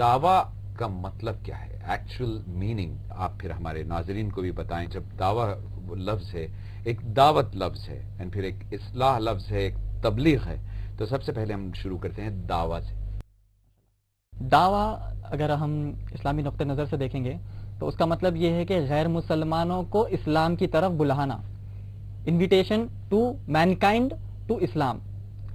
دعویٰ کا مطلب کیا ہے، ایکچوئل میننگ آپ پھر ہمارے ناظرین کو بھی بتائیں. جب دعویٰ لفظ ہے، ایک دعوت لفظ ہے، اینڈ پھر ایک اصلاح لفظ ہے، ایک تبلیغ ہے، تو سب سے پہلے ہم شروع کرتے ہیں دعویٰ سے. دعویٰ اگر ہم اسلامی نقطہ نظر سے دیکھیں گے تو اس کا مطلب یہ ہے کہ غیر مسلمانوں کو اسلام کی طرف بلانا. Invitation to mankind to Islam,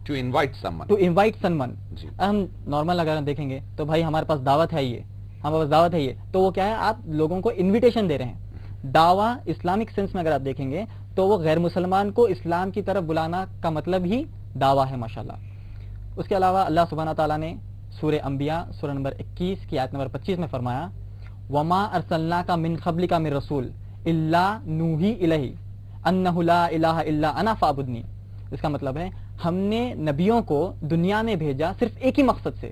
to invite someone. To invite someone. جی. ہم نارمل اگر ہم دیکھیں گے تو بھائی ہمارے پاس دعوت ہے، یہ ہمارے پاس دعوت ہے، یہ تو وہ کیا ہے، آپ لوگوں کو انویٹیشن دے رہے ہیں. دعویٰ اسلامک سینس میں اگر آپ دیکھیں گے تو وہ غیر مسلمان کو اسلام کی طرف بلانا کا مطلب ہی دعویٰ ہے ماشاءاللہ. اس کے علاوہ اللہ سبحانہ تعالیٰ نے سورہ انبیاء سورہ نمبر 21 کی آیت نمبر 25 میں فرمایا وما ارسلناک من قبلک من رسول الا نوحی الیہ انہ لا الہ الا انا فاعبدنی. اس کا مطلب ہے ہم نے نبیوں کو دنیا میں بھیجا صرف ایک ہی مقصد سے.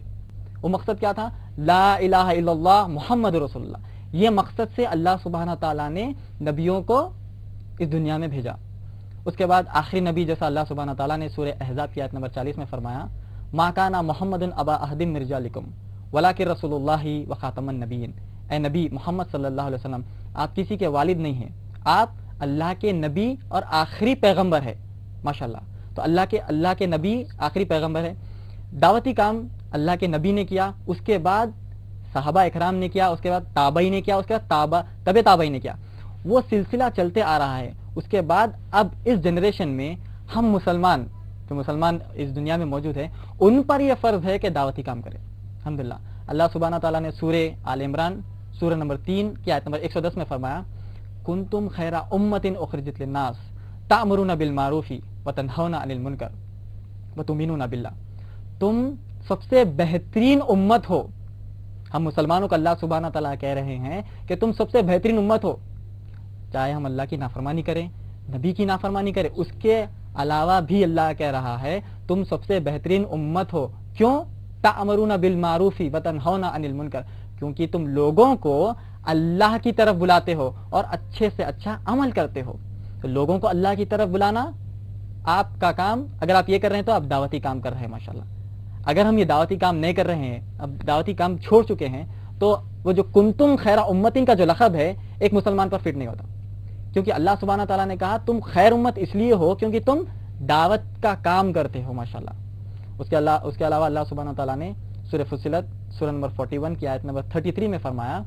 وہ مقصد کیا تھا؟ لا الہ الا اللہ محمد رسول اللہ. یہ مقصد سے اللہ سبحانہ تعالیٰ نے نبیوں کو اس دنیا میں بھیجا. اس کے بعد آخری نبی جیسا اللہ سبحانہ تعالیٰ نے سورہ احزاب کی آیت نمبر 40 میں فرمایا ما کان محمد ابا احد من رجالکم ولکن رسول اللہ وخاتم النبیین. اے نبی محمد صلی اللہ علیہ وسلم، آپ کسی کے والد نہیں ہیں، آپ اللہ کے نبی اور آخری پیغمبر ہے ماشاءاللہ. تو اللہ کے نبی آخری پیغمبر ہے. دعوتی کام اللہ کے نبی نے کیا، اس کے بعد صحابہ اکرام نے کیا، اس کے بعد تابعی نے کیا، اس کے بعد تبع تابعی نے کیا. وہ سلسلہ چلتے آ رہا ہے. اس کے بعد اب اس جنریشن میں ہم مسلمان جو مسلمان اس دنیا میں موجود ہیں ان پر یہ فرض ہے کہ دعوتی کام کریں. الحمدللہ اللہ سبحانہ تعالیٰ نے سورہ آل عمران سورہ نمبر 3 کی آیت نمبر 110 میں فرمایا کنتم خیر امۃ اخرجت للناس تأمرون بالمعروف وتنہون عن المنکر وتؤمنون باللہ. تم سب سے بہترین امت ہو. ہم مسلمانوں کو اللہ سبحانہ تعالیٰ کہہ رہے ہیں کہ تم سب سے بہترین امت ہو، چاہے ہم اللہ کی نافرمانی کریں، نبی کی نافرمانی کریں. اس کے علاوہ بھی اللہ کہہ رہا ہے تم سب سے بہترین امت ہو. کیوں؟ تأمرون بالمعروف وتنہون عن المنکر، کیونکہ تم لوگوں کو اللہ کی طرف بلاتے ہو اور اچھے سے اچھا عمل کرتے ہو. تو لوگوں کو اللہ کی طرف بلانا آپ کا کام. اگر آپ یہ کر رہے ہیں تو آپ دعوتی کام کر رہے ہیں ماشاءاللہ. اگر ہم یہ دعوتی کام نہیں کر رہے ہیں، اب دعوتی کام چھوڑ چکے ہیں، تو وہ جو کنتم خیر امتین کا جو لقب ہے ایک مسلمان پر فٹ نہیں ہوتا. کیونکہ اللہ سبحانہ تعالیٰ نے کہا تم خیر امت اس لیے ہو کیونکہ تم دعوت کا کام کرتے ہو ماشاءاللہ. اس کے علاوہ اللہ سبحانہ تعالیٰ نے سورہ فصلت سورہ نمبر 41 کی آیت نمبر 33 میں فرمایا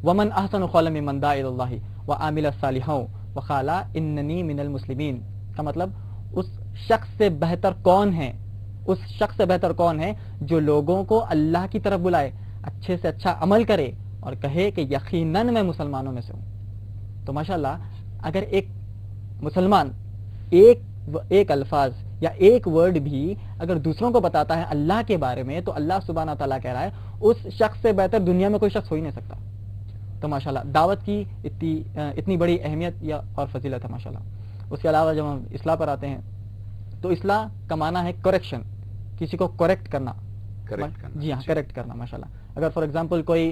ومن احسن قولا ممن دعا الی اللہ وعمل صالحا وقال اننی من المسلمین. کا مطلب اس شخص سے بہتر کون ہے جو لوگوں کو اللہ کی طرف بلائے، اچھے سے اچھا عمل کرے اور کہے کہ یقیناً میں مسلمانوں میں سے ہوں. تو ماشاءاللہ اگر ایک مسلمان ایک الفاظ یا ایک ورڈ بھی اگر دوسروں کو بتاتا ہے اللہ کے بارے میں تو اللہ سبحانہ تعالیٰ کہہ رہا ہے اس شخص سے بہتر دنیا میں کوئی شخص ہو ہی نہیں سکتا. تو ماشاءاللہ دعوت کی اتنی بڑی اہمیت اور فضیلت ہے ماشاءاللہ. اس کے علاوہ جب ہم اصلاح پر آتے ہیں تو اصلاح کا معنی ہے کریکشن، کسی کو کریکٹ کرنا. جی ہاں، کریکٹ کرنا ماشاءاللہ. اگر فار ایگزامپل کوئی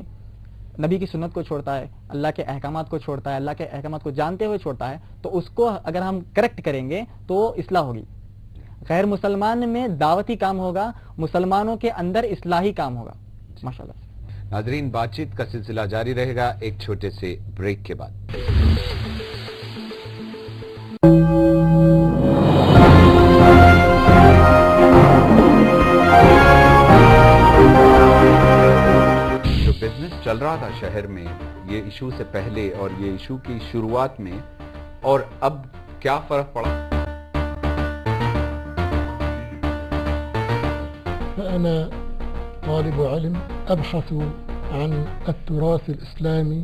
نبی کی سنت کو چھوڑتا ہے، اللہ کے احکامات کو چھوڑتا ہے، اللہ کے احکامات کو جانتے ہوئے چھوڑتا ہے، تو اس کو اگر ہم کریکٹ کریں گے تو اصلاح ہوگی. غیر مسلمان میں دعوتی کام ہوگا، مسلمانوں کے اندر اصلاحی کام ہوگا ماشاءاللہ. ناظرین، بات چیت کا سلسلہ جاری رہے گا ایک چھوٹے سے بریک کے بعد. جو بزنس چل رہا تھا شہر میں یہ ایشو سے پہلے اور یہ ایشو کی شروعات میں، اور اب کیا فرق پڑا؟ أنا طالب علم أبحث عن التراث الإسلامي.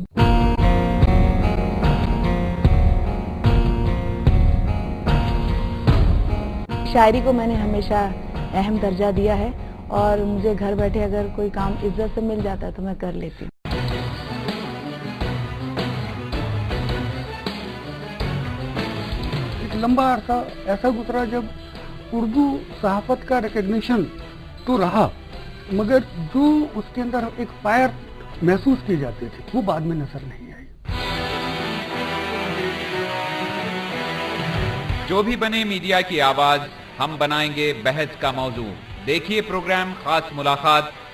شاعری کو میں نے ہمیشہ اہم درجہ دیا ہے اور مجھے گھر بیٹھے اگر کوئی کام عزت سے مل جاتا ہے تو میں کر لیتی ہوں. ایک لمبا عرصہ ایسا گزرا جب اردو صحافت کا ریکگنیشن تو رہا، مگر جو اس کے اندر ایک فائر محسوس کی جاتی تھی وہ بعد میں نظر نہیں آئی. جو بھی بنے میڈیا کی آواز، ہم بنائیں گے بحث کا موضوع. دیکھیے پروگرام خاص ملاقات